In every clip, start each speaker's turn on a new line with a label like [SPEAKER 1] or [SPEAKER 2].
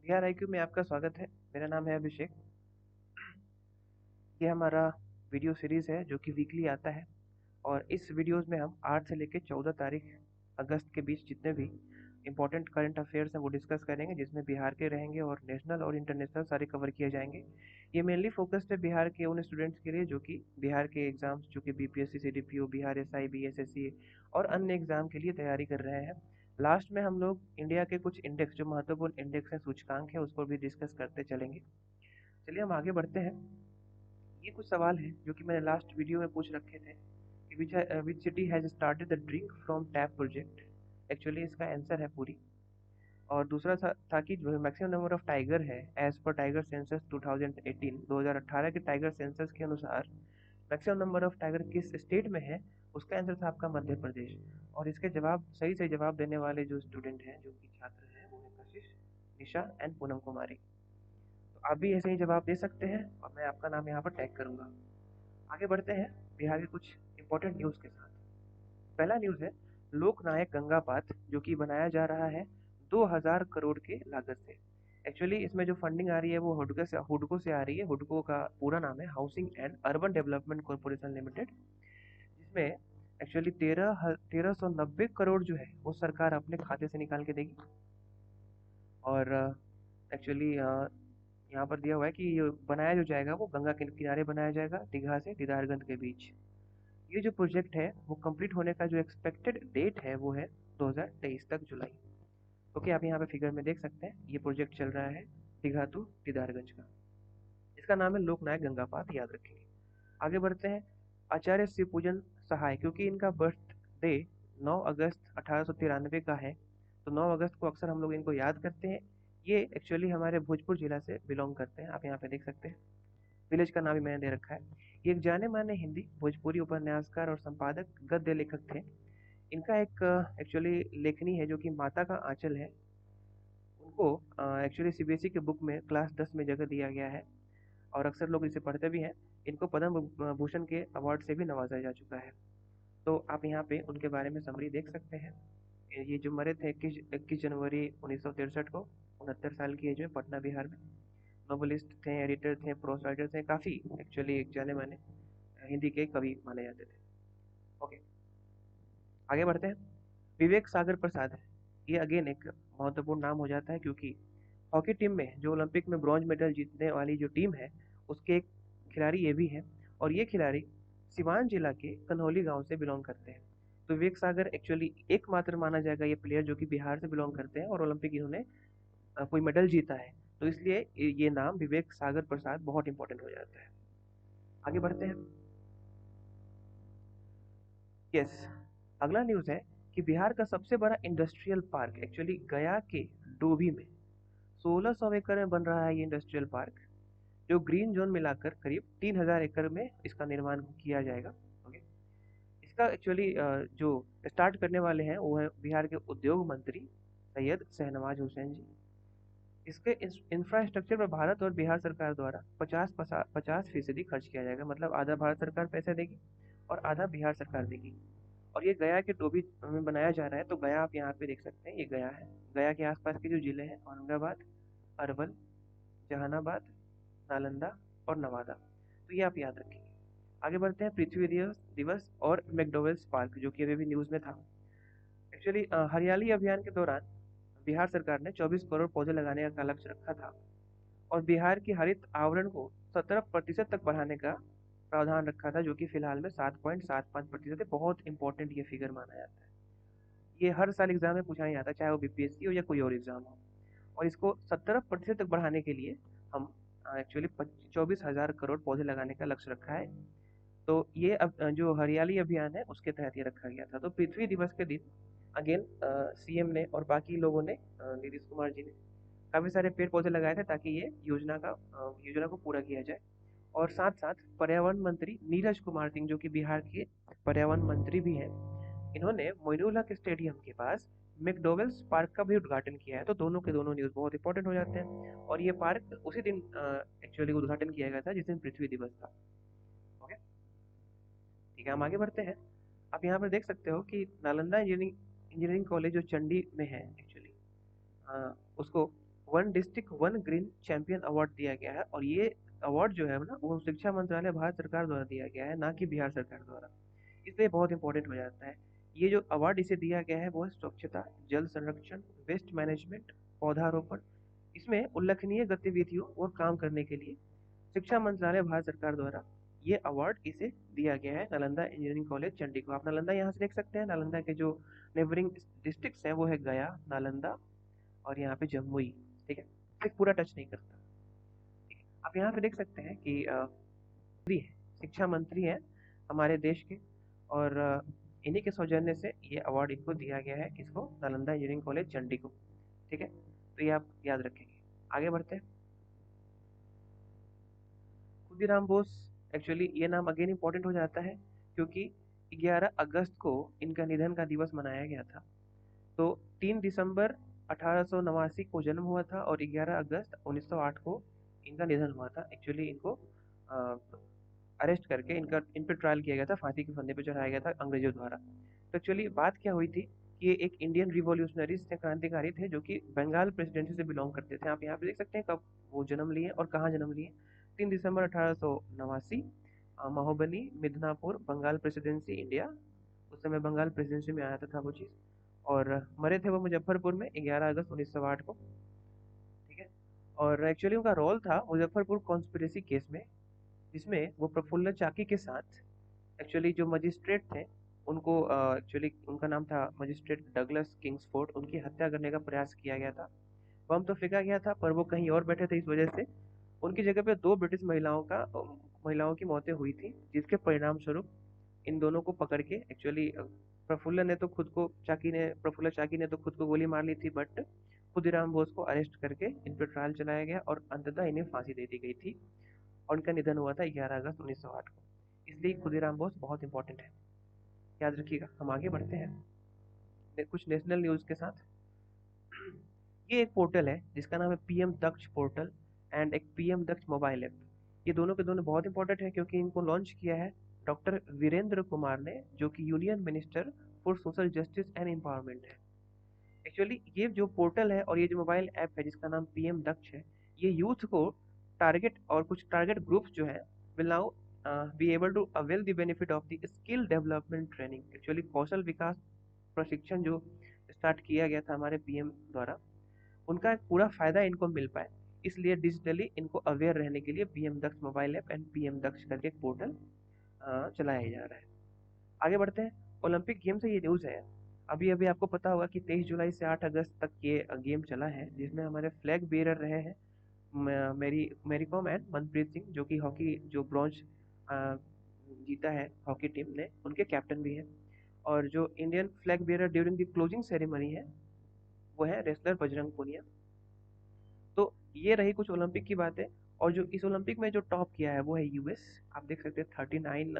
[SPEAKER 1] Bihar IQ में आपका स्वागत है। मेरा नाम है अभिषेक। ये हमारा वीडियो सीरीज़ है जो कि वीकली आता है। और इस वीडियोस में हम 8 से लेकर 14 तारीख अगस्त के बीच जितने भी इम्पोर्टेंट करंट अफेयर्स हैं वो डिस्कस करेंगे, जिसमें बिहार के रहेंगे और नेशनल और इंटरनेशनल सारे कवर किए जाएंगे। ये मेनली फोकस्ड है बिहार के उन स्टूडेंट्स के लिए जो कि बिहार के एग्ज़ाम्स जो कि BPSC, CDPO, Bihar SI, BSSC और अन्य एग्ज़ाम के लिए तैयारी कर रहे हैं। लास्ट में हम लोग इंडिया के कुछ इंडेक्स, जो महत्वपूर्ण इंडेक्स है, सूचकांक है, उसको भी डिस्कस करते चलेंगे। चलिए हम आगे बढ़ते हैं। ये कुछ सवाल हैं जो कि मैंने लास्ट वीडियो में पूछ रखे थे कि which city has started the drink from tap project. Actually इसका आंसर है पुरी। और दूसरा था कि जो मैक्सिमम नंबर ऑफ टाइगर है एज पर टाइगर सेंसस 2018, 2018 के टाइगर सेंसस के अनुसार मैक्सिमम नंबर ऑफ टाइगर किस स्टेट में है। उसका आंसर था आपका मध्य प्रदेश। और इसके जवाब सही से जवाब देने वाले जो स्टूडेंट हैं, जो कि छात्र हैं, वो है कशिश, निशा एंड पूनम कुमारी। तो आप भी ऐसे ही जवाब दे सकते हैं और मैं आपका नाम यहाँ पर टैग करूँगा। आगे बढ़ते हैं बिहार के कुछ इंपॉर्टेंट न्यूज़ के साथ। पहला न्यूज़ है लोकनायक गंगा पाथ, जो कि बनाया जा रहा है 2000 करोड़ के लागत से। एक्चुअली इसमें जो फंडिंग आ रही है वो हुडको से आ रही है। हुडको का पूरा नाम है housing and urban development corporation limited, जिसमें एक्चुअली 1390 करोड़ जो है वो सरकार अपने खाते से निकाल के देगी। और एक्चुअली यहाँ पर दिया हुआ है कि ये बनाया जो जाएगा वो गंगा के किनारे बनाया जाएगा, दीघा से दीदारगंज के बीच। ये जो प्रोजेक्ट है वो कंप्लीट होने का जो एक्सपेक्टेड डेट है वो है 2023 तक, जुलाई। ओके, आप यहाँ पे फिगर में देख सकते हैं ये प्रोजेक्ट चल रहा है दीघा टू दीदारगंज का। इसका नाम है लोकनायक गंगा पाथ, याद रखेंगे। आगे बढ़ते हैं। आचार्य शिवपूजन सहाय, क्योंकि इनका बर्थ डे 9 अगस्त 1893 का है, तो 9 अगस्त को अक्सर हम लोग इनको याद करते हैं। ये एक्चुअली हमारे भोजपुर जिला से बिलोंग करते हैं, आप यहाँ पे देख सकते हैं। विलेज का नाम भी मैंने दे रखा है। ये एक जाने माने हिंदी भोजपुरी उपन्यासकार और संपादक गद्य लेखक थे। इनका एक एक्चुअली लेखनी है जो कि माता का आंचल है। उनको एक्चुअली सीबीएसई के बुक में क्लास 10 में जगह दिया गया है और अक्सर लोग इसे पढ़ते भी हैं। इनको पद्म भूषण के अवार्ड से भी नवाजा जा चुका है। तो आप यहाँ पे उनके बारे में समरी देख सकते हैं। ये जो मरे थे 21 जनवरी 1963 को, 69 साल की एज में, पटना बिहार में। नोवेलिस्ट थे, एडिटर थे, प्रोस राइटर थे, काफ़ी एक्चुअली एक जाने माने हिंदी के कवि माने जाते थे। ओके, आगे बढ़ते हैं। विवेक सागर प्रसाद है, ये अगेन एक महत्वपूर्ण नाम हो जाता है, क्योंकि हॉकी टीम में जो ओलंपिक में ब्रॉन्ज मेडल जीतने वाली जो टीम है उसके एक खिलाड़ी ये भी है। और ये खिलाड़ी सिवान जिला के कन्हौली गांव से बिलोंग करते हैं। तो विवेक सागर एक्चुअली एकमात्र माना जाएगा ये प्लेयर जो कि बिहार से बिलोंग करते हैं और ओलंपिक इन्होंने कोई मेडल जीता है। तो इसलिए ये नाम विवेक सागर प्रसाद बहुत इंपॉर्टेंट हो जाता है। आगे बढ़ते हैं। यस, अगला न्यूज़ है कि बिहार का सबसे बड़ा इंडस्ट्रियल पार्क एक्चुअली गया के डोभी में 1600 एकड़ में बन रहा है। ये इंडस्ट्रियल पार्क जो ग्रीन जोन मिलाकर करीब 3000 एकड़ में इसका निर्माण किया जाएगा। ओके, इसका एक्चुअली जो स्टार्ट करने वाले हैं वो है बिहार के उद्योग मंत्री सैयद शहनवाज हुसैन जी। इसके इंफ्रास्ट्रक्चर पर भारत और बिहार सरकार द्वारा 50% खर्च किया जाएगा, मतलब आधा भारत सरकार पैसे देगी और आधा बिहार सरकार देगी। और ये गया के टोभी में बनाया जा रहा है। तो गया आप यहाँ पे देख सकते हैं, ये गया है। गया के आसपास के जो जिले हैं औरंगाबाद, अरवल, जहानाबाद, नालंदा और नवादा, तो ये आप याद रखेंगे। आगे बढ़ते हैं। पृथ्वी दिवस दिवस और मैकडॉवेल्स पार्क, जो कि अभी भी न्यूज़ में था। एक्चुअली हरियाली अभियान के दौरान बिहार सरकार ने 24 करोड़ पौधे लगाने का लक्ष्य रखा था और बिहार की हरित आवरण को 17% तक बढ़ाने का प्रावधान रखा था, जो कि फिलहाल में 7.75% है। बहुत इंपॉर्टेंट ये फिगर माना जाता है। ये हर साल एग्जाम में पूछा नहीं जाता, चाहे वो बीपीएससी हो या कोई और एग्जाम हो। और इसको 17% तक बढ़ाने के लिए हम एक्चुअली 24,000 करोड़ पौधे लगाने का लक्ष्य रखा है। तो ये अब जो हरियाली अभियान है उसके तहत ये रखा गया था। तो पृथ्वी दिवस के दिन अगेन सीएम ने और बाकी लोगों ने, नीतीश कुमार जी ने काफ़ी सारे पेड़ पौधे लगाए थे ताकि ये योजना को पूरा किया जाए। और साथ साथ पर्यावरण मंत्री नीरज कुमार सिंह, जो कि बिहार के पर्यावरण मंत्री भी हैं, इन्होंने मोइनुल हक स्टेडियम के पास मैकडॉवेल्स पार्क का भी उद्घाटन किया है। तो दोनों के दोनों न्यूज़ बहुत इंपॉर्टेंट हो जाते हैं। और ये पार्क उसी दिन एक्चुअली उद्घाटन किया गया था जिस दिन पृथ्वी दिवस था। ओके, ठीक है, हम आगे बढ़ते हैं। आप यहाँ पर देख सकते हो कि नालंदा इंजीनियरिंग कॉलेज जो चंडी में है एक्चुअली, उसको one district one green champion award दिया गया है, और ये अवार्ड जो है ना वो शिक्षा मंत्रालय भारत सरकार द्वारा दिया गया है, ना कि बिहार सरकार द्वारा। इसलिए बहुत इंपॉर्टेंट हो जाता है। ये जो अवार्ड इसे दिया गया है वो है स्वच्छता, जल संरक्षण, वेस्ट मैनेजमेंट, पौधारोपण, इसमें उल्लेखनीय गतिविधियों और काम करने के लिए शिक्षा मंत्रालय भारत सरकार द्वारा ये अवार्ड इसे दिया गया है नालंदा इंजीनियरिंग कॉलेज चंडी को। आप नालंदा यहाँ से देख सकते हैं। नालंदा के जो नेबरिंग डिस्ट्रिक्ट्स हैं वो है गया, नालंदा और यहाँ पे जमुई। ठीक है, एक पूरा टच नहीं करता। ठीक है, आप यहाँ पे देख सकते हैं कि शिक्षा मंत्री हैं हमारे देश के, और इन्हीं के सौजन्य से ये अवार्ड इनको दिया गया है। किसको? नालंदा इंजीनियरिंग कॉलेज चंडी को। ठीक है, तो ये आप याद रखेंगे। आगे बढ़ते हैं। खुदीराम बोस, एक्चुअली ये नाम अगेन इंपॉर्टेंट हो जाता है क्योंकि 11 अगस्त को इनका निधन का दिवस मनाया गया था। तो 3 दिसंबर 1889 को जन्म हुआ था और 11 अगस्त 1908 को इनका निधन हुआ था। एक्चुअली इनको अरेस्ट करके इन पर ट्रायल किया गया था, फांसी के फंदे पे चढ़ाया गया था अंग्रेजों द्वारा। तो एक्चुअली बात क्या हुई थी कि ये एक इंडियन रिवॉल्यूशनरीज थे, क्रांतिकारी थे, जो कि बंगाल प्रेसिडेंसी से बिलोंग करते थे। आप यहाँ पे देख सकते हैं कब वो जन्म लिए और कहाँ जन्म लिए। 3 दिसंबर 1889, महोबनी, मिदनापुर, बंगाल प्रेसिडेंसी, इंडिया। उस समय बंगाल प्रेसिडेंसी में आया था वो चीज़। और मरे थे वो मुजफ्फरपुर में 11 अगस्त 1908 को। ठीक है, और एक्चुअली उनका रोल था मुजफ्फरपुर कॉन्स्पिरेसी केस में, जिसमें वो प्रफुल्ल चाकी के साथ एक्चुअली जो मजिस्ट्रेट थे उनको, एक्चुअली उनका नाम था मजिस्ट्रेट डगलस किंग्सफोर्ड, उनकी हत्या करने का प्रयास किया गया था। बम तो फेंका गया था पर वो कहीं और बैठे थे, इस वजह से उनकी जगह पे 2 ब्रिटिश महिलाओं की मौतें हुई थी, जिसके परिणाम स्वरूप इन दोनों को पकड़ के एक्चुअली प्रफुल्ल चाकी ने तो खुद को गोली मार ली थी, बट खुदीराम बोस को अरेस्ट करके इन पर ट्रायल चलाया गया और अंततः इन्हें फांसी दे दी गई थी। और उनका निधन हुआ था 11 अगस्त 1908 को। इसलिए खुदीराम बोस बहुत इंपॉर्टेंट है, याद रखिएगा। हम आगे बढ़ते हैं कुछ नेशनल न्यूज़ के साथ। ये एक पोर्टल है जिसका नाम है पीएम दक्ष पोर्टल एंड एक पीएम दक्ष मोबाइल ऐप। ये दोनों के दोनों बहुत इंपॉर्टेंट है क्योंकि इनको लॉन्च किया है डॉक्टर वीरेंद्र कुमार ने, जो कि union minister for social justice and empowerment है। एक्चुअली ये जो पोर्टल है और ये जो मोबाइल ऐप है जिसका नाम पीएम दक्ष है, ये यूथ को टारगेट और कुछ टारगेट ग्रुप्स जो है will now be able to avail the benefit of the skill development training. Actually कौशल विकास प्रशिक्षण जो स्टार्ट किया गया था हमारे पीएम द्वारा, उनका पूरा फायदा इनको मिल पाए, इसलिए डिजिटली इनको अवेयर रहने के लिए PM Daksh mobile app and PM Daksh करके एक पोर्टल चलाया जा रहा है। आगे बढ़ते हैं। ओलंपिक गेम से ये न्यूज़ है, अभी अभी आपको पता होगा कि 23 जुलाई से 8 अगस्त तक ये गेम चला है, जिसमें हमारे फ्लैग बेरर रहे हैं मेरी कॉम एंड मनप्रीत सिंह, जो कि हॉकी जो ब्रॉन्ज जीता है हॉकी टीम ने, उनके कैप्टन भी हैं। और जो Indian flag bearer during the closing ceremony है वो है रेसलर बजरंग पुनिया। तो ये रही कुछ ओलंपिक की बातें। और जो इस ओलंपिक में जो टॉप किया है वो है यूएस। आप देख सकते हैं 39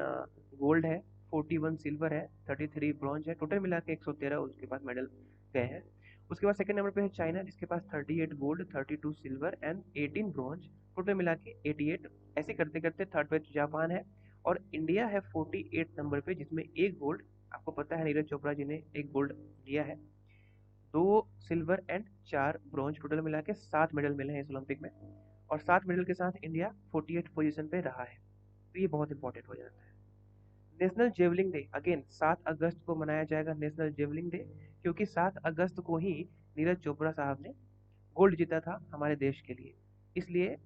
[SPEAKER 1] गोल्ड है, 41 सिल्वर है, 33 ब्रॉन्ज है, टोटल मिला के 113 उसके पास मेडल गए हैं। उसके बाद सेकंड नंबर पे है चाइना, जिसके पास 38 gold, 32 silver and 18 bronze, total मिला के 88। ऐसे करते करते थर्ड पे जापान है। और इंडिया है 48 नंबर पे, जिसमें एक गोल्ड, आपको पता है नीरज चोपड़ा जी ने एक गोल्ड लिया है, 2 सिल्वर एंड 4 ब्रॉन्ज, टोटल मिला के 7 मेडल मिले हैं इस ओलंपिक में। और 7 मेडल के साथ इंडिया 48 पोजीशन पे रहा है। तो ये बहुत इंपॉर्टेंट हो जाता है। नेशनल जेवलिंग डे, अगेन 7 अगस्त को मनाया जाएगा नेशनल जेवलिंग डे, क्योंकि 7 अगस्त को ही नीरज चोपड़ा साहब ने गोल्ड जीता था हमारे देश के लिए। इसलिए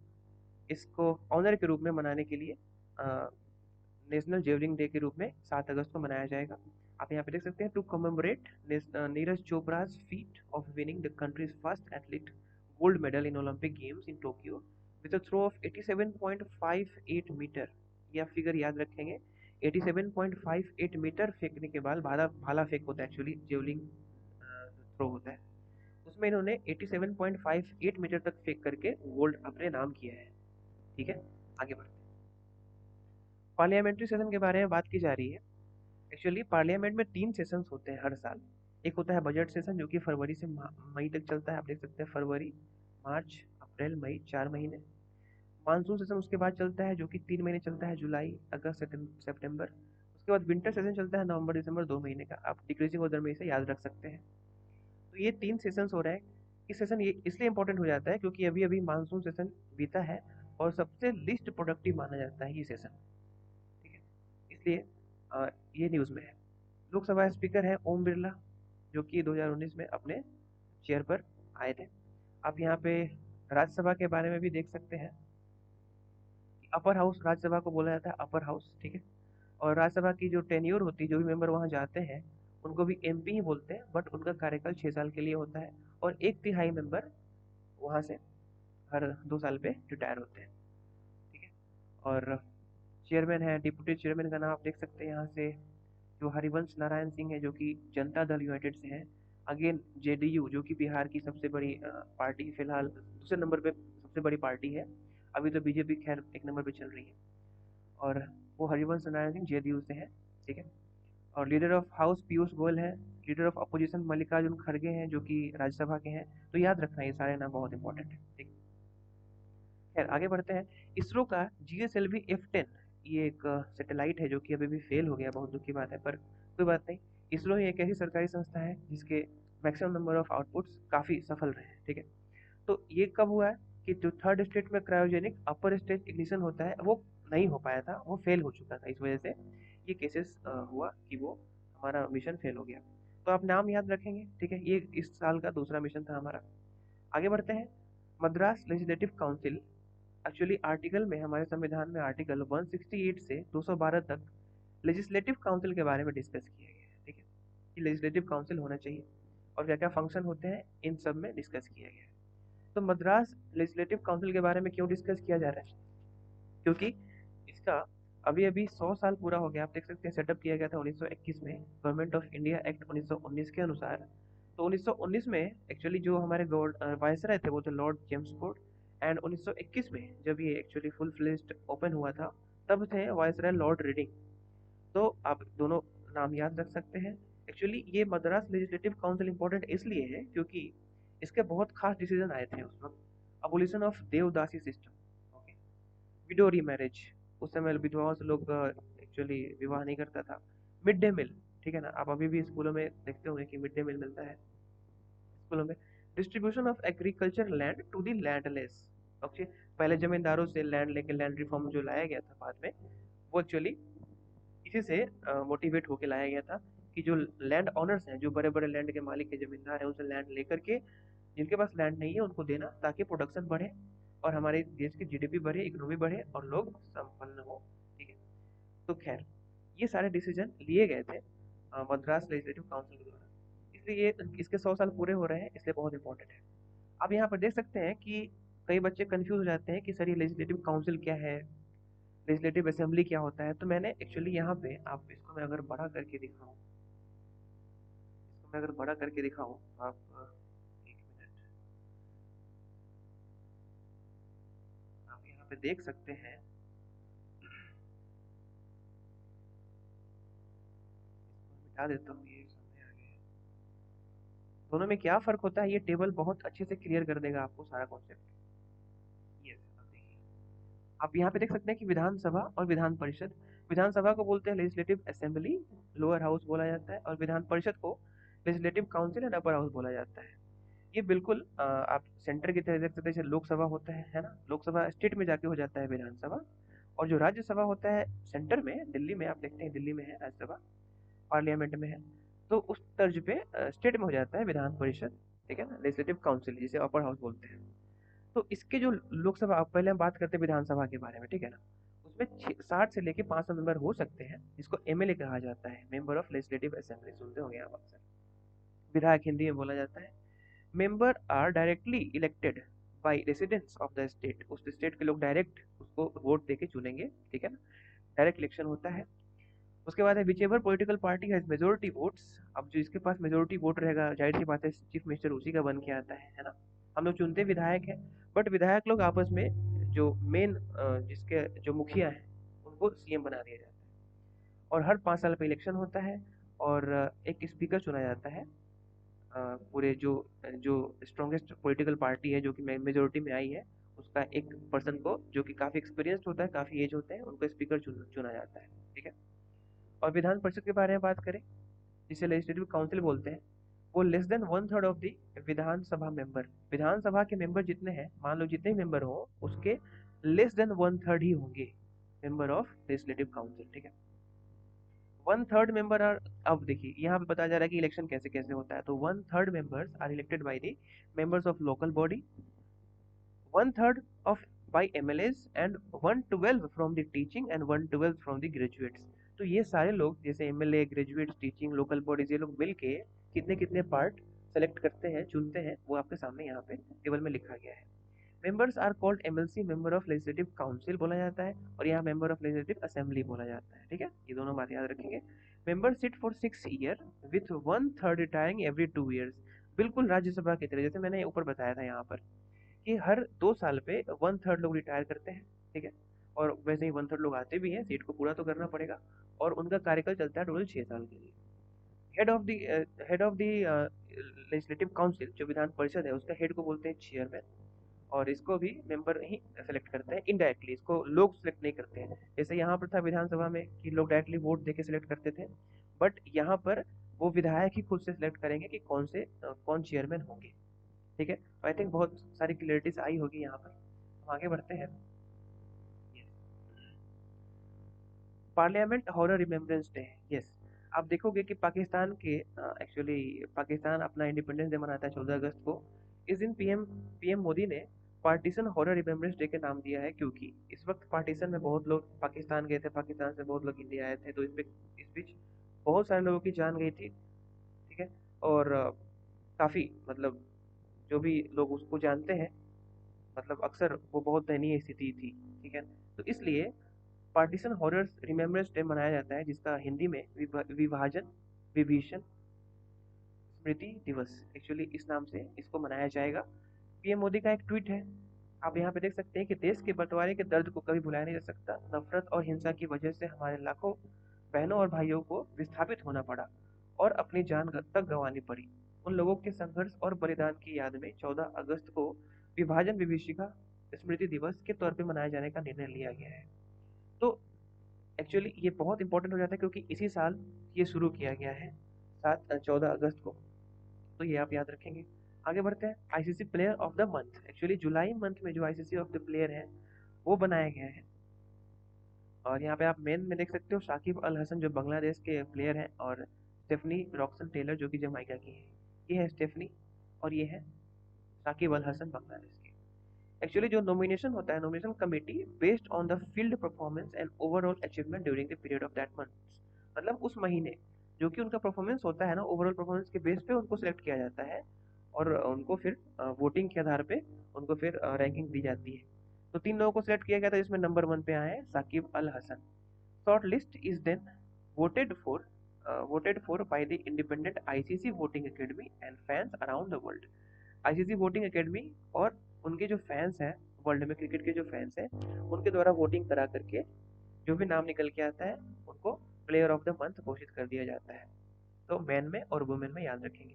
[SPEAKER 1] इसको ऑनर के रूप में मनाने के लिए नेशनल जेवलिंग डे के रूप में 7 अगस्त को मनाया जाएगा। आप यहाँ पे देख सकते हैं, to commemorate Neeraj Chopra's feat of winning the country's first athlete gold medal in Olympic games in Tokyo with a throw of 87.58 metre. यह फिगर याद रखेंगे, 87.58 मीटर फेंकने के बाद भाला फेंक होता है, एक्चुअली जेवलिंग थ्रो होता है, उसमें इन्होंने 87.58 मीटर तक फेंक करके गोल्ड अपने नाम किया है। ठीक है, आगे बढ़ते हैं। पार्लियामेंट्री सेशन के बारे में बात की जा रही है। एक्चुअली पार्लियामेंट में 3 सेशंस होते हैं हर साल। एक होता है बजट सेशन, जो कि फरवरी से मई तक चलता है। आप देख सकते हैं फरवरी, मार्च, अप्रैल, मई, 4 महीने। मानसून सेशन उसके बाद चलता है, जो कि 3 महीने चलता है, जुलाई, अगस्त, सितंबर। उसके बाद विंटर सेशन चलता है, नवंबर, दिसंबर, 2 महीने का। आप डिक्रीजिंग ऑर्डर में इसे याद रख सकते हैं। तो ये 3 सेशंस हो रहे हैं। इस सेशन ये इसलिए इम्पोर्टेंट हो जाता है क्योंकि अभी अभी मानसून सेशन बीता है और सबसे लिस्ट प्रोडक्टिव माना जाता है ये सेशन, ठीक है, इसलिए ये न्यूज़ में है। लोकसभा स्पीकर है ओम बिरला, जो कि 2019 में अपने चेयर पर आए थे। आप यहाँ पे राज्यसभा के बारे में भी देख सकते हैं। अपर हाउस राज्यसभा को बोला जाता है, अपर हाउस, ठीक है। और राज्यसभा की जो टेन्योर होती है, जो भी मेंबर वहाँ जाते हैं उनको भी एमपी ही बोलते हैं, बट उनका कार्यकाल 6 साल के लिए होता है और 1/3 मेंबर वहाँ से हर 2 साल पे रिटायर होते हैं, ठीक है। और चेयरमैन है, डिप्यूटी चेयरमैन का नाम आप देख सकते हैं यहाँ से, जो हरिवंश नारायण सिंह है, जो कि जनता दल यूनाइटेड से है। अगेन जेडीयू, जो कि बिहार की सबसे बड़ी पार्टी, फिलहाल दूसरे नंबर पे सबसे बड़ी पार्टी है, अभी तो बीजेपी खैर 1 नंबर पे चल रही है। और वो हरिवंश नारायण सिंह जेडीयू से है, ठीक है। और leader of house Piyush Goyal है। लीडर ऑफ अपोजिशन मल्लिकार्जुन खड़गे हैं, जो कि राज्यसभा के हैं। तो याद रखना ये सारे नाम बहुत इंपॉर्टेंट है, ठीक। खैर आगे बढ़ते हैं। इसरो का GSLV F10, ये एक सैटेलाइट है जो कि अभी भी फेल हो गया, बहुत दुख की बात है, पर कोई बात नहीं। इसरो ही एक ऐसी सरकारी संस्था है जिसके मैक्सिमम नंबर ऑफ आउटपुट्स काफ़ी सफल रहे हैं, ठीक है। तो ये कब हुआ है कि जो थर्ड स्टेट में क्रायोजेनिक अपर स्टेज इग्निशन होता है वो नहीं हो पाया था, वो फेल हो चुका था, इस वजह से ये केसेस हुआ कि वो हमारा मिशन फेल हो गया। तो आप नाम याद रखेंगे, ठीक है। ये इस साल का दूसरा मिशन था हमारा। आगे बढ़ते हैं। Madras legislative council, actually article में, हमारे संविधान में आर्टिकल 168 से 212 तक लेजिस्लेटिव काउंसिल के बारे में डिस्कस किया गया है, ठीक है, कि लेजिस्लेटिव काउंसिल होना चाहिए और क्या क्या फंक्शन होते हैं, इन सब में डिस्कस किया गया है। तो मद्रास लेजिस्लेटिव काउंसिल के बारे में क्यों डिस्कस किया जा रहा है, क्योंकि इसका अभी अभी 100 साल पूरा हो गया। आप देख सकते हैं सेटअप किया गया था 1921 में, गवर्नमेंट ऑफ इंडिया एक्ट 1919 के अनुसार। तो 1919 में एक्चुअली जो हमारे वायसराय थे वो थे लॉर्ड जेम्स फोर्ड, एंड 1921 में जब ये एक्चुअली फुल फ्लेज्ड ओपन हुआ था तब थे वायसराय लॉर्ड रीडिंग। तो आप दोनों नाम याद रख सकते हैं। एक्चुअली ये मद्रास लेजिस्लेटिव काउंसिल इंपॉर्टेंट इसलिए है क्योंकि इसके बहुत खास डिसीजन आए थे उस वक्त। Abolition of devadasi system, okay, window remarriage, उस समय विधवाओं से लोग एक्चुअली विवाह नहीं करता था। मिड डे मील, ठीक है ना, आप अभी भी स्कूलों में देखते होंगे कि मिड डे मील मिलता है स्कूलों में। Distribution of agriculture land to the landless, okay. पहले जमींदारों से लैंड लेके लैंड रिफॉर्म जो लाया गया था बाद में, वो एक्चुअली इसी से मोटिवेट होके लाया गया था कि जो लैंड ऑनर्स हैं, जो बड़े बड़े लैंड के मालिक के जमींदार हैं, उनसे लैंड लेकर के जिनके पास लैंड नहीं है उनको देना, ताकि प्रोडक्शन बढ़े और हमारे देश की जीडीपी बढ़े, इकोनॉमी बढ़े और लोग संपन्न हो, ठीक है। तो खैर ये सारे डिसीजन लिए गए थे मद्रास लेजिस्लेटिव काउंसिल के द्वारा, इसलिए ये इसके 100 साल पूरे हो रहे हैं, इसलिए बहुत इंपॉर्टेंट है। आप यहाँ पर देख सकते हैं कि कई बच्चे कंफ्यूज हो जाते हैं कि सर ये लेजिस्लेटिव काउंसिल क्या है, लेजिस्लेटिव असेंबली क्या होता है। तो मैंने एक्चुअली यहाँ पे, आप इसको मैं अगर बड़ा करके दिखाऊँ, इसको मैं अगर बड़ा करके दिखाऊँ तो आप एक मिनट, आप यहाँ पे देख सकते हैं, इसको मिटा देता हूँ, ये सामने आ गया है। दोनों में क्या फर्क होता है, ये टेबल बहुत अच्छे से क्लियर कर देगा आपको सारा कॉन्सेप्ट। यस, अब देखिए, आप यहाँ पे देख सकते हैं कि विधानसभा और विधान परिषद, विधानसभा को बोलते हैं लेजिस्लेटिव असेंबली, लोअर हाउस बोला जाता है, और विधान परिषद को legislative council and upper house बोला जाता है। ये बिल्कुल आप सेंटर की तरह देख सकते हैं, जैसे लोकसभा होता है ना, लोकसभा स्टेट में जाके हो जाता है विधानसभा, और जो राज्यसभा होता है सेंटर में, दिल्ली में, आप देखते हैं दिल्ली में है राज्यसभा, पार्लियामेंट में है। तो उस तर्ज पे स्टेट में हो जाता है विधान परिषद, ठीक है ना, लेजिस्लेटिव काउंसिल जिसे अपर हाउस बोलते हैं। तो इसके जो लोकसभा, पहले हम बात करते हैं विधानसभा के बारे में, ठीक है ना, उसमें 60 से लेके 500 मेंबर हो सकते हैं, जिसको एमएलए कहा जाता है, मेंबर ऑफ लेजिस्लेटिव असेंबली, सुनते होंगे आप अक्सर, विधायक हिंदी में बोला जाता है। Member are directly elected by residents of the state, उस स्टेट के लोग डायरेक्ट उसको वोट देके चुनेंगे, ठीक है ना, डायरेक्ट इलेक्शन होता है। उसके बाद है which ever political party has majority votes, अब जो इसके पास मेजोरिटी वोट रहेगा, जाहिर सी बात है चीफ मिनिस्टर उसी का बन के आता है ना। हम लोग चुनते विधायक है, बट विधायक लोग आपस में जो मेन जिसके जो मुखिया हैं उनको सीएम बना दिया जाता है, और हर 5 साल पे इलेक्शन होता है, और एक स्पीकर चुना जाता है। पूरे जो जो स्ट्रॉन्गेस्ट पॉलिटिकल पार्टी है जो कि मेजोरिटी में आई है, उसका एक पर्सन को, जो कि काफ़ी एक्सपीरियंस्ड होता है, काफ़ी एज होते हैं, उनको स्पीकर चुना जाता है, ठीक है। और विधान परिषद के बारे में बात करें, जिसे लेजिस्लेटिव काउंसिल बोलते हैं, वो less than one third of the Vidhansabha member, Vidhansabha के मेंबर जितने हैं, मान लो जितने मेंबर हो उसके लेस देन वन थर्ड ही होंगे मेंबर ऑफ लेजिस्लेटिव काउंसिल, ठीक है। वन थर्ड मेंबर आर, अब देखिए यहाँ पे बताया जा रहा है कि इलेक्शन कैसे कैसे होता है। तो one third members are elected by the members of local body, one third of by MLAs and 1/12 from the teaching and 1/12 from the graduates. तो ये सारे लोग जैसे MLA, graduates, teaching, local bodies, ये लोग मिलके कितने कितने पार्ट सेलेक्ट करते हैं, चुनते हैं, वो आपके सामने यहाँ पे टेबल में लिखा गया है। Members are called MLC, member of legislative council बोला जाता है, और यहाँ मेंबर ऑफ लेजिस्लेटिव असेंबली बोला जाता है, ठीक है। ये दोनों बात याद रखेंगे। Member sit for 6 year with one third retiring every 2 years. बिल्कुल राज्यसभा की तरह, जैसे मैंने ऊपर बताया था यहाँ पर कि हर 2 साल पे वन थर्ड लोग रिटायर करते हैं, ठीक है। और वैसे ही वन थर्ड लोग आते भी हैं, सीट को पूरा तो करना पड़ेगा, और उनका कार्यकाल चलता है टोटल 6 साल के लिए। Head of the legislative council, जो विधान परिषद है उसका हेड को बोलते हैं चेयरमैन, और इसको भी मेंबर ही सेलेक्ट करते हैं इनडायरेक्टली, इसको लोग सेलेक्ट नहीं करते हैं। जैसे यहाँ पर था विधानसभा में कि लोग डायरेक्टली वोट देके सिलेक्ट करते थे, बट यहाँ पर वो विधायक ही खुद से सिलेक्ट करेंगे कि कौन चेयरमैन होंगे, ठीक है। तो आई थिंक बहुत सारी क्लियरिटीज आई होगी यहाँ पर। हम आगे बढ़ते हैं। Parliament horror remembrance day, yes. आप देखोगे कि पाकिस्तान के एक्चुअली पाकिस्तान अपना इंडिपेंडेंस डे मनाता है 14 अगस्त को। इस दिन पीएम पीएम मोदी ने पार्टीशन हॉरर रिमेम्बरेंस डे के नाम दिया है, क्योंकि इस वक्त पार्टीशन में बहुत लोग पाकिस्तान गए थे, पाकिस्तान से बहुत लोग इंडिया आए थे, तो इस बीच बहुत सारे लोगों की जान गई थी, ठीक है। और काफ़ी मतलब जो भी लोग उसको जानते हैं, मतलब अक्सर वो बहुत दयनीय स्थिति थी, ठीक है। तो इसलिए पार्टीशन हॉरर्स रिमेम्बरेंस डे मनाया जाता है, जिसका हिंदी में विभाजन विभीषण स्मृति दिवस, एक्चुअली इस नाम से इसको मनाया जाएगा। पीएम मोदी का एक ट्वीट है, आप यहाँ पे देख सकते हैं कि देश के बंटवारे के दर्द को कभी भुलाया नहीं जा सकता। नफरत और हिंसा की वजह से हमारे लाखों बहनों और भाइयों को विस्थापित होना पड़ा और अपनी जान तक गंवानी पड़ी। उन लोगों के संघर्ष और बलिदान की याद में 14 अगस्त को विभाजन विभीषिका स्मृति दिवस के तौर पर मनाए जाने का निर्णय लिया गया है। तो एक्चुअली ये बहुत इंपॉर्टेंट हो जाता है, क्योंकि इसी साल ये शुरू किया गया है 14 अगस्त को, तो ये आप याद रखेंगे। आगे बढ़ते हैं। ICC player of the month, actually July month में जो आईसीसी ऑफ द प्लेयर है वो बनाया गया है, और यहाँ पे आप मेन में देख सकते हो शाकिब अल हसन जो बांग्लादेश के प्लेयर हैं, और स्टेफनी रॉक्सन टेलर जो कि जमाइका की है। ये है स्टेफनी और ये है शाकिब अल हसन बांग्लादेश के। एक्चुअली जो नॉमिनेशन होता है, nomination committee based on the field performance and overall achievement during the period of that month, मतलब उस महीने जो कि उनका परफॉर्मेंस होता है ना, ओवरऑल परफॉर्मेंस के बेस पे उनको सिलेक्ट किया जाता है, और उनको फिर वोटिंग के आधार पे उनको फिर रैंकिंग दी जाती है। तो 3 लोगों को सिलेक्ट किया गया था, जिसमें नंबर 1 पे आए हैं Shakib Al Hasan. Short list is then voted for voted for by the independent ICC voting academy and fans around the world। ICC voting academy और उनके जो फैंस हैं, वर्ल्ड में क्रिकेट के जो फैंस हैं, उनके द्वारा वोटिंग करा करके जो भी नाम निकल के आता है उनको प्लेयर ऑफ द मंथ घोषित कर दिया जाता है। तो मैन में और वुमेन में याद रखेंगे।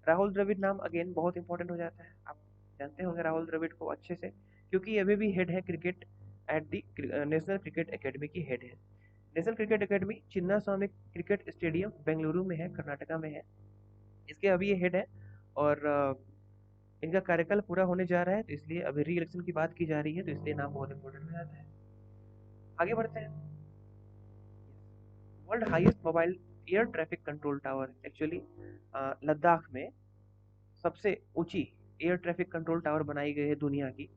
[SPEAKER 1] राहुल द्रविड़ नाम अगेन बहुत इंपॉर्टेंट हो जाता है, आप जानते होंगे राहुल द्रविड़ को अच्छे से, क्योंकि अभी भी हेड है cricket at the national cricket academy की हेड है। नेशनल क्रिकेट एकेडमी चिन्ना स्वामी क्रिकेट स्टेडियम बेंगलुरु में है, कर्नाटका में है, इसके अभी ये हेड है, और इनका कार्यकाल पूरा होने जा रहा है, तो इसलिए अभी री इलेक्शन की बात की जा रही है, तो इसलिए नाम बहुत इंपॉर्टेंट हो जाता है। आगे बढ़ते हैं। World highest mobile air traffic control tower, actually Ladakh में सबसे ऊंची एयर ट्रैफिक कंट्रोल टावर बनाई गई है दुनिया की,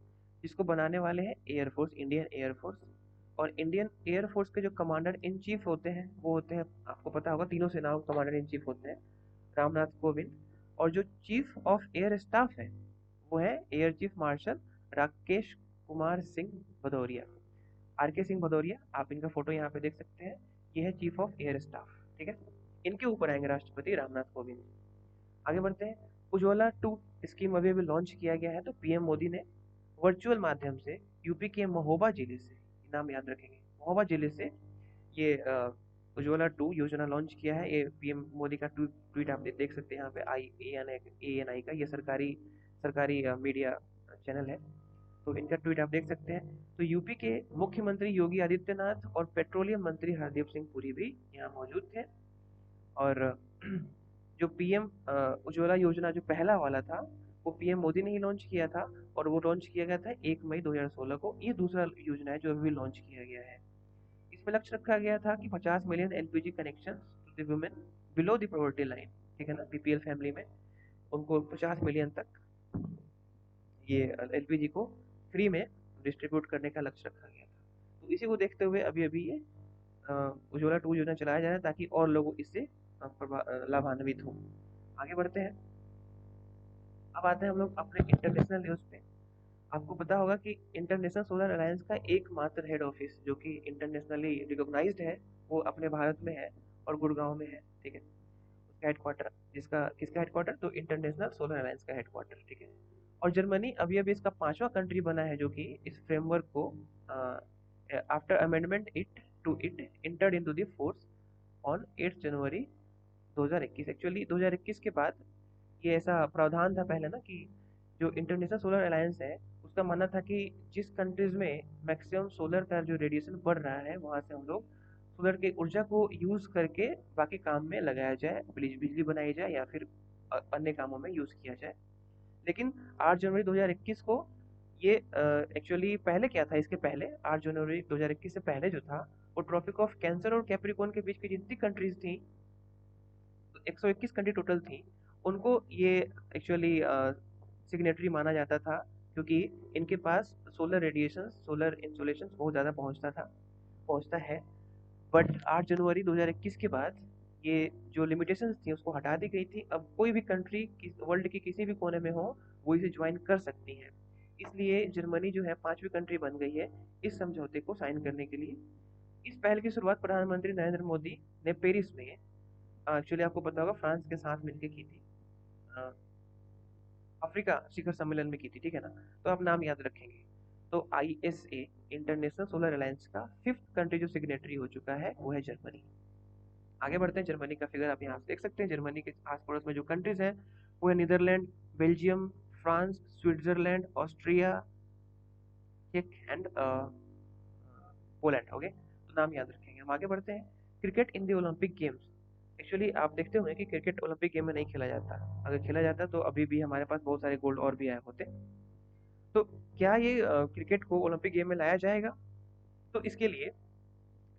[SPEAKER 1] जिसको बनाने वाले हैं एयरफोर्स, इंडियन एयरफोर्स। और इंडियन एयरफोर्स के जो कमांडर इन चीफ होते हैं वो होते हैं, आपको पता होगा, तीनों सेनाओं के कमांडर इन चीफ होते हैं रामनाथ कोविंद, और जो चीफ ऑफ एयर स्टाफ है वो है air chief marshal Rakesh Kumar Singh Bhadauria, R K Singh Bhadauria. आप इनका फोटो यहाँ पे देख सकते हैं, ये है चीफ ऑफ एयर स्टाफ, ठीक है। इनके ऊपर आएंगे राष्ट्रपति रामनाथ कोविंद। आगे बढ़ते हैं। उज्ज्वला 2 स्कीम अभी अभी लॉन्च किया गया है, तो पीएम मोदी ने वर्चुअल माध्यम से यूपी के महोबा जिले से, नाम याद रखेंगे, महोबा जिले से ये उज्ज्वला 2 योजना लॉन्च किया है। ये पीएम मोदी का ट्वीट आप देख सकते हैं यहाँ पे, ANI का, ये सरकारी सरकारी मीडिया चैनल है, तो इनका ट्वीट आप देख सकते हैं। तो यूपी के मुख्यमंत्री योगी आदित्यनाथ और पेट्रोलियम मंत्री हरदीप सिंह पुरी भी यहाँ मौजूद थे, और जो पीएम उज्ज्वला योजना जो पहला वाला था, वो पीएम मोदी ने ही लॉन्च किया था, और वो लॉन्च किया गया था 1 मई 2016 को। ये दूसरा योजना है जो अभी लॉन्च किया गया है। इसमें लक्ष्य रखा गया था कि 50 million LPG connection to the women below the poverty line, ठीक है ना, बीपीएल फैमिली में उनको 50 मिलियन तक ये एलपीजी को फ्री में डिस्ट्रीब्यूट करने का लक्ष्य रखा गया था। तो इसी को देखते हुए अभी अभी ये उज्ज्वला 2 योजना चलाया जा रहा है, ताकि और लोग इससे लाभान्वित हों। आगे बढ़ते हैं। अब आते हैं हम लोग अपने इंटरनेशनल न्यूज़ पे। आपको पता होगा कि इंटरनेशनल सोलर अलायंस का एकमात्र हेड ऑफिस जो कि इंटरनेशनली रिकॉग्नाइज्ड है, वो अपने भारत में है और गुड़गांव में है, ठीक है। उसका हेडक्वार्टर, जिसका किसका हेडक्वार्टर, तो इंटरनेशनल सोलर अलायंस का हेडक्वार्टर, ठीक है। और जर्मनी अभी अभी इसका 5वां कंट्री बना है जो कि इस फ्रेमवर्क को after amendment it entered into the force on 8 January 2021। Actually 2021 के बाद ये ऐसा प्रावधान था पहले ना, कि जो इंटरनेशनल सोलर अलायंस है उसका मानना था कि जिस कंट्रीज में मैक्सिमम सोलर का जो रेडिएशन बढ़ रहा है, वहाँ से हम लोग सोलर की ऊर्जा को यूज़ करके बाकी काम में लगाया जाए, बिजली बनाई जाए या फिर अन्य कामों में यूज़ किया जाए। लेकिन 8 जनवरी 2021 को ये एक्चुअली पहले क्या था, इसके पहले 8 जनवरी 2021 से पहले जो था, वो ट्रॉपिक ऑफ कैंसर और कैप्रिकॉर्न के बीच की जितनी कंट्रीज थी, तो 121 कंट्री टोटल थी, उनको ये एक्चुअली सिग्नेटरी माना जाता था, क्योंकि इनके पास सोलर रेडिएशन, सोलर इंसोलेशन बहुत ज़्यादा पहुंचता है। बट 8 जनवरी 2021 के बाद ये जो लिमिटेशंस थी उसको हटा दी गई थी। अब कोई भी कंट्री वर्ल्ड के किसी भी कोने में हो, वो इसे ज्वाइन कर सकती है। इसलिए जर्मनी जो है 5वीं कंट्री बन गई है इस समझौते को साइन करने के लिए। इस पहल की शुरुआत प्रधानमंत्री नरेंद्र मोदी ने पेरिस में, एक्चुअली आपको पता होगा, फ्रांस के साथ मिलकर की थी, अफ्रीका शिखर सम्मेलन में की थी, ठीक है ना। तो आप नाम याद रखेंगे। तो ISA इंटरनेशनल सोलर अलायंस का 5th कंट्री जो सिग्नेटरी हो चुका है वो है जर्मनी। आगे बढ़ते हैं। जर्मनी का फिगर आप यहाँ देख सकते हैं। जर्मनी के आस पड़ोस में जो कंट्रीज हैं वो है Netherland, Belgium, France, Switzerland, Austria, चेक एंड पोलैंड। ओके, तो नाम याद रखेंगे। हम आगे बढ़ते हैं। Cricket in the Olympic games. Actually आप देखते होंगे कि क्रिकेट ओलंपिक गेम में नहीं खेला जाता। अगर खेला जाता तो अभी भी हमारे पास बहुत सारे गोल्ड और भी आए होते। तो क्या ये क्रिकेट को ओलंपिक गेम में लाया जाएगा? तो इसके लिए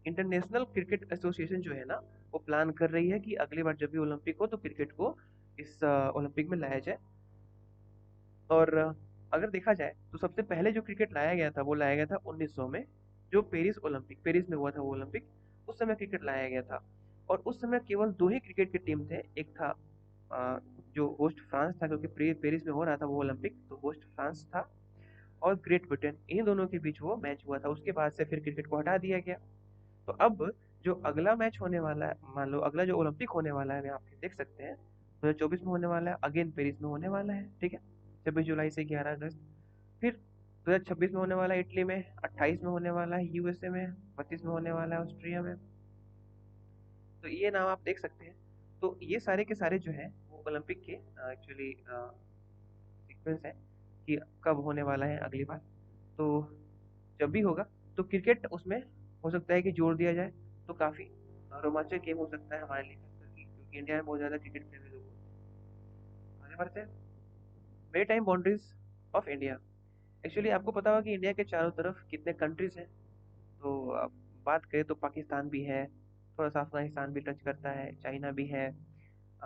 [SPEAKER 1] इंटरनेशनल क्रिकेट एसोसिएशन जो है ना, वो प्लान कर रही है कि अगली बार जब भी ओलंपिक हो तो क्रिकेट को इस ओलंपिक में लाया जाए। और अगर देखा जाए तो सबसे पहले जो क्रिकेट लाया गया था वो लाया गया था 1900 में, जो पेरिस में हुआ था वो ओलंपिक। उस समय क्रिकेट लाया गया था, और उस समय केवल 2 ही क्रिकेट की टीम थे। एक था जो होस्ट फ्रांस था, क्योंकि पेरिस में हो रहा था वो ओलंपिक, तो होस्ट फ्रांस था, और ग्रेट ब्रिटेन। इन दोनों के बीच वो मैच हुआ था। उसके बाद से फिर क्रिकेट को हटा दिया गया। तो अब जो अगला मैच होने वाला है, मान लो अगला जो ओलंपिक होने वाला है, आप देख सकते हैं 2024 में होने वाला है, अगेन पेरिस में होने वाला है, ठीक है, 26 जुलाई से 11 अगस्त। फिर 2026 में होने वाला है इटली में, 28 में होने वाला है USA में, 32 में होने वाला है ऑस्ट्रिया में। तो ये नाम आप देख सकते हैं। तो ये सारे के सारे जो है वो ओलंपिक के एक्चुअली सीक्वेंस है कि कब होने वाला है अगली बार। तो जब भी होगा तो क्रिकेट उसमें हो सकता है कि जोड़ दिया जाए, तो काफ़ी रोमांचक गेम हो सकता है हमारे लिए, क्योंकि इंडिया में बहुत ज़्यादा क्रिकेट प्रेमी लोग होते हैं। आगे बढ़ते हैं। मेरी time boundaries of India. Actually आपको पता होगा कि इंडिया के चारों तरफ कितने कंट्रीज हैं। तो अब बात करें तो पाकिस्तान भी है, थोड़ा सा अफगानिस्तान भी टच करता है, चाइना भी है,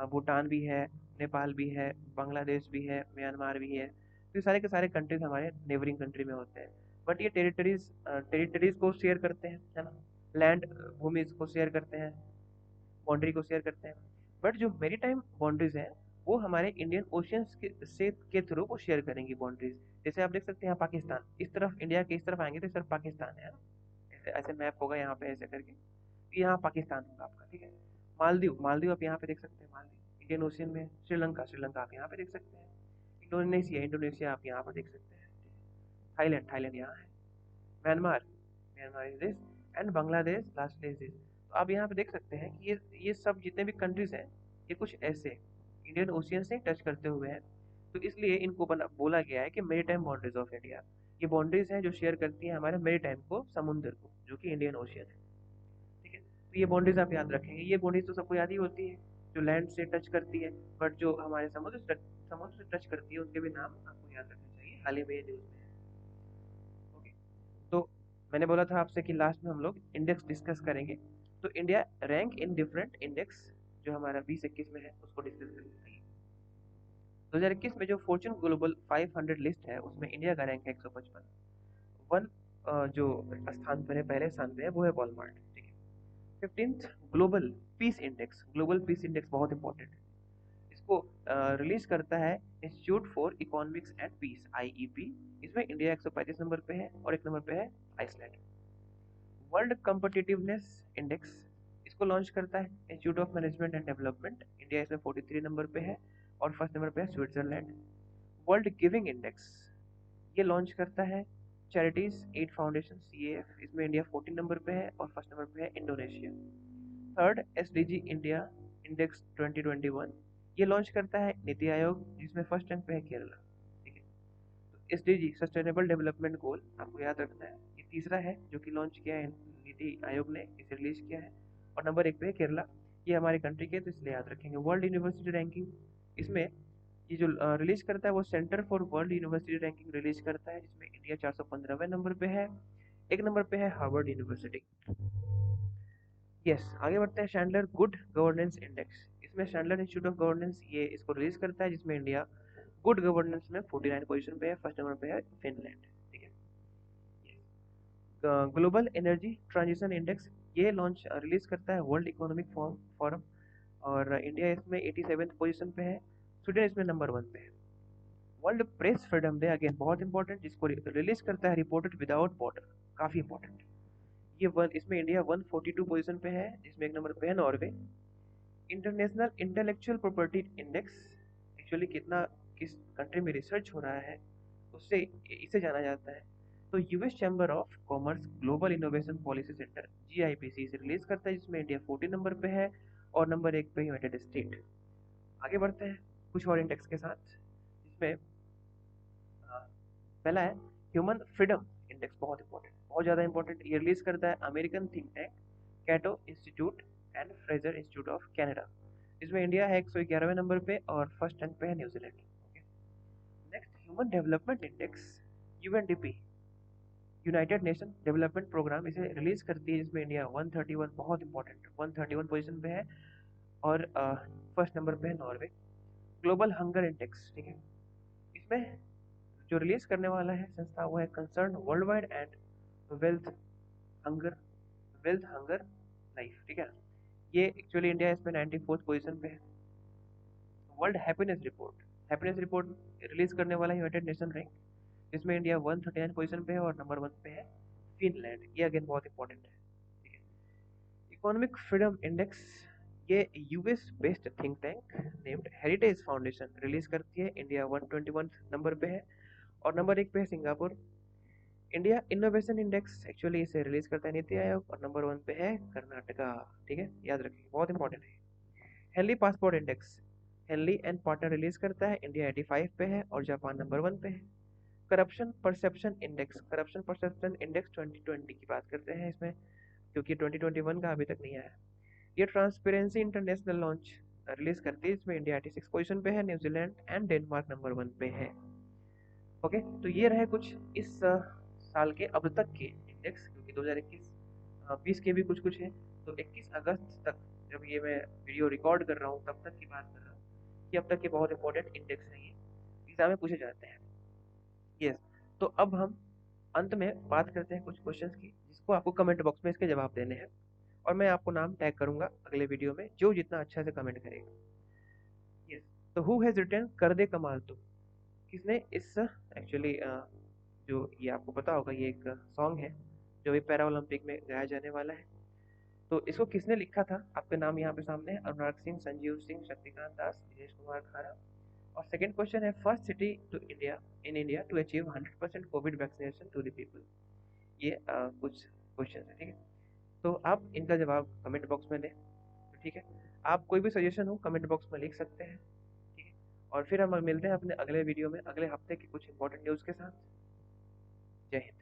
[SPEAKER 1] भूटान भी है, नेपाल भी है, बांग्लादेश भी है, म्यांमार भी है। तो ये सारे के सारे कंट्रीज हमारे नेबरिंग कंट्री में होते हैं। बट ये टेरिटरीज को शेयर करते हैं, है ना, लैंड भूमि को शेयर करते हैं, बाउंड्री को शेयर करते हैं। बट जो मेरी टाइम बाउंड्रीज हैं वो हमारे इंडियन ओशियंस के थ्रू वो शेयर करेंगी बाउंड्रीज। जैसे आप देख सकते हैं यहाँ पाकिस्तान, इस तरफ इंडिया के इस तरफ आएंगे तो इस तरफ पाकिस्तान है ना? ऐसे ऐसे मैप होगा यहाँ पे ऐसे करके, तो यहाँ पाकिस्तान होगा आपका, ठीक है। मालदीव आप यहाँ पे देख सकते हैं, मालदीव इंडियन ओशियन में। श्रीलंका आप यहाँ पे देख सकते हैं। इंडोनेशिया आप यहाँ पर देख सकते हैं। थाईलैंड यहाँ है। Myanmar Myanmar is this, and Bangladesh last is this. तो आप यहाँ पे देख सकते हैं कि ये सब जितने भी कंट्रीज हैं ये कुछ ऐसे इंडियन ओशियन से टच करते हुए हैं। तो इसलिए इनको बोला गया है कि मेरीटाइम बाउंड्रीज ऑफ इंडिया। ये बाउंड्रीज हैं जो शेयर करती हैं हमारे मेरीटाइम को, समुद्र को, जो कि इंडियन ओशियन है, ठीक है। तो ये बाउंड्रीज आप याद रखेंगे। ये बाउंड्रीज तो सबको याद ही होती है। जो लैंड से टच करती है, बट जो हमारे समुद्र से टच करती है उसके भी नाम आपको याद रखने चाहिए, हाल ही में ये न्यूज़ में है। ओके, तो मैंने बोला था आपसे कि लास्ट में हम लोग इंडेक्स डिस्कस करेंगे। तो India rank in different index, जो हमारा 2021 में है उसको डिस्कस करेंगे। 2021 में जो फॉर्च्यून ग्लोबल 500 लिस्ट है उसमें इंडिया का रैंक है 155। वन जो स्थान पर है, पहले स्थान पे है, वो है वॉलमार्ट। ठीक है। 15th global peace index, global peace index बहुत इंपॉर्टेंट है। इसको रिलीज करता है institute for economics and peace, IEP. इसमें इंडिया 135 नंबर पे है और एक नंबर पे है आइसलैंड। वर्ल्ड कम्पिटिटिवनेस इंडेक्स, इसको लॉन्च करता है institute of management and development. India इसमें 43 नंबर पे है और फर्स्ट नंबर पे है स्विट्जरलैंड। वर्ल्ड गिविंग इंडेक्स, ये लॉन्च करता है चैरिटीज एड फाउंडेशन, CAF। इसमें इंडिया 14 नंबर पे है और फर्स्ट नंबर पे है Indonesia. Third SDG India index 2021, ये लॉन्च करता है नीति आयोग, जिसमें फर्स्ट रैंक पे है केरला। ठीक है। तो SDG सस्टेनेबल डेवलपमेंट गोल आपको याद रखना है, ये तीसरा है जो कि लॉन्च किया है नीति आयोग ने, इसे रिलीज किया है और नंबर 1 पे है केरला। ये हमारे कंट्री के, तो इसलिए याद रखेंगे। वर्ल्ड यूनिवर्सिटी रैंकिंग, इसमें ये जो रिलीज करता है वो centre for world university ranking release करता है, जिसमें इंडिया 415वें नंबर पे है, एक नंबर पे है हार्वर्ड यूनिवर्सिटी। यस, आगे बढ़ते हैं। शैंडलर गुड गवर्नेंस इंडेक्स, इसमें शैंडलर इंस्टीट्यूट ऑफ गवर्नेंस ये इसको रिलीज करता है, जिसमें इंडिया गुड गवर्नेंस में 49 पोजीशन पे है, फर्स्ट नंबर पे है फिनलैंड। ठीक है। ग्लोबल एनर्जी ट्रांजिशन इंडेक्स, ये लॉन्च रिलीज करता है वर्ल्ड इकोनॉमिक फोरम और इंडिया इसमें 87th पोजीशन पे है, स्वीडन इसमें नंबर 1 पे है। World press freedom day, again बहुत इंपॉर्टेंट, जिसको रिलीज करता है रिपोर्टर विदाउट बॉर्डर, काफी इंपॉर्टेंट। ये इसमें इंडिया 142 पोजीशन पे है, जिसमें एक नंबर पे है Norway. International intellectual property index, actually कितना किस कंट्री में रिसर्च हो रहा है उससे इसे जाना जाता है। तो US chamber of commerce global innovation policy centre, GIPC, इसे रिलीज करता है, जिसमें इंडिया 14 नंबर पे है और नंबर 1 पे यूनाइटेड स्टेट। आगे बढ़ते हैं कुछ और इंडेक्स के साथ, जिसमें पहला है ह्यूमन फ्रीडम इंडेक्स, बहुत इंपॉर्टेंट, बहुत ज़्यादा इंपॉर्टेंट। ये रिलीज करता है American think tank Cato Institute and Fraser Institute of Canada. इसमें इंडिया है 111वें नंबर पे और फर्स्ट रैंक पे है New Zealand. Next, Human Development Index, UNDP, United Nation Development Programme, इसे रिलीज करती है, जिसमें इंडिया 131, बहुत इंपॉर्टेंट, 131 पोजीशन पे है और फर्स्ट नंबर पे है नॉर्वे। ग्लोबल हंगर इंडेक्स, ठीक है, इसमें जो रिलीज करने वाला है संस्था वो है concern world wide and wealth hunger, wealth hunger life. ठीक है, ये एक्चुअली इंडिया इसमें 94th पोजीशन पे है। वर्ल्ड हैप्पीनेस रिपोर्ट रिलीज करने वाला है यूनाइटेड नेशन रैंक, जिसमें इंडिया 139 पोजीशन पे है और नंबर 1 पे है फिनलैंड। ये अगेन बहुत इंपॉर्टेंट है। ठीक है। इकोनॉमिक फ्रीडम इंडेक्स, ये US based think tank named heritage foundation release करती है, इंडिया 121 नंबर पे है और नंबर 1 पे है Singapore. India innovation index, actually इसे रिलीज करता है नीति आयोग और नंबर 1 पे है कर्नाटका। ठीक है, याद रखिए, बहुत इंपॉर्टेंट है। Henley passport index, Henley and partner release करता है, इंडिया 85 पे है और जापान नंबर 1 पे है। Corruption perception index, corruption perception index 2020 की बात करते हैं इसमें, क्योंकि 2021 का अभी तक नहीं आया। ये ट्रांसपेरेंसी इंटरनेशनल लॉन्च रिलीज करती है, इसमें इंडिया 86 पोजीशन पे है, न्यूजीलैंड एंड डेनमार्क नंबर 1 पे है। ओके, तो ये रहे कुछ इस साल के अब तक के इंडेक्स, क्योंकि 2021 20 के भी कुछ कुछ है। तो 21 अगस्त तक, जब ये मैं वीडियो रिकॉर्ड कर रहा हूँ तब तक की बात कर रहा हूँ कि अब तक के बहुत इंपॉर्टेंट इंडेक्स हैं, ये एग्जाम में पूछे जाते हैं। यस, तो अब हम अंत में बात करते हैं कुछ क्वेश्चंस की, जिसको आपको कमेंट बॉक्स में इसके जवाब देने हैं और मैं आपको नाम टैग करूंगा अगले वीडियो में, जो जितना अच्छा से कमेंट करेगा। यस, तो हु हैज रिटन कर दे कमाल तू, किसने इस एक्चुअली जो ये आपको पता होगा, ये एक सॉन्ग है जो अभी पैरा ओलंपिक में गाया जाने वाला है, तो इसको किसने लिखा था? आपके नाम यहाँ पे सामने है, अनुराग सिंह, संजीव सिंह, शक्तिकांत दास, दिनेश कुमार खारा। और सेकंड क्वेश्चन है, first city to India in India to achieve 100% Covid vaccination to the people. ये कुछ क्वेश्चन है, ठीक है, तो आप इनका जवाब कमेंट बॉक्स में दें। तो ठीक है, आप कोई भी सजेशन हो कमेंट बॉक्स में लिख सकते हैं। ठीक है, और फिर हम मिलते हैं अपने अगले वीडियो में अगले हफ्ते की कुछ इंपॉर्टेंट न्यूज़ के साथ। जय हिंद।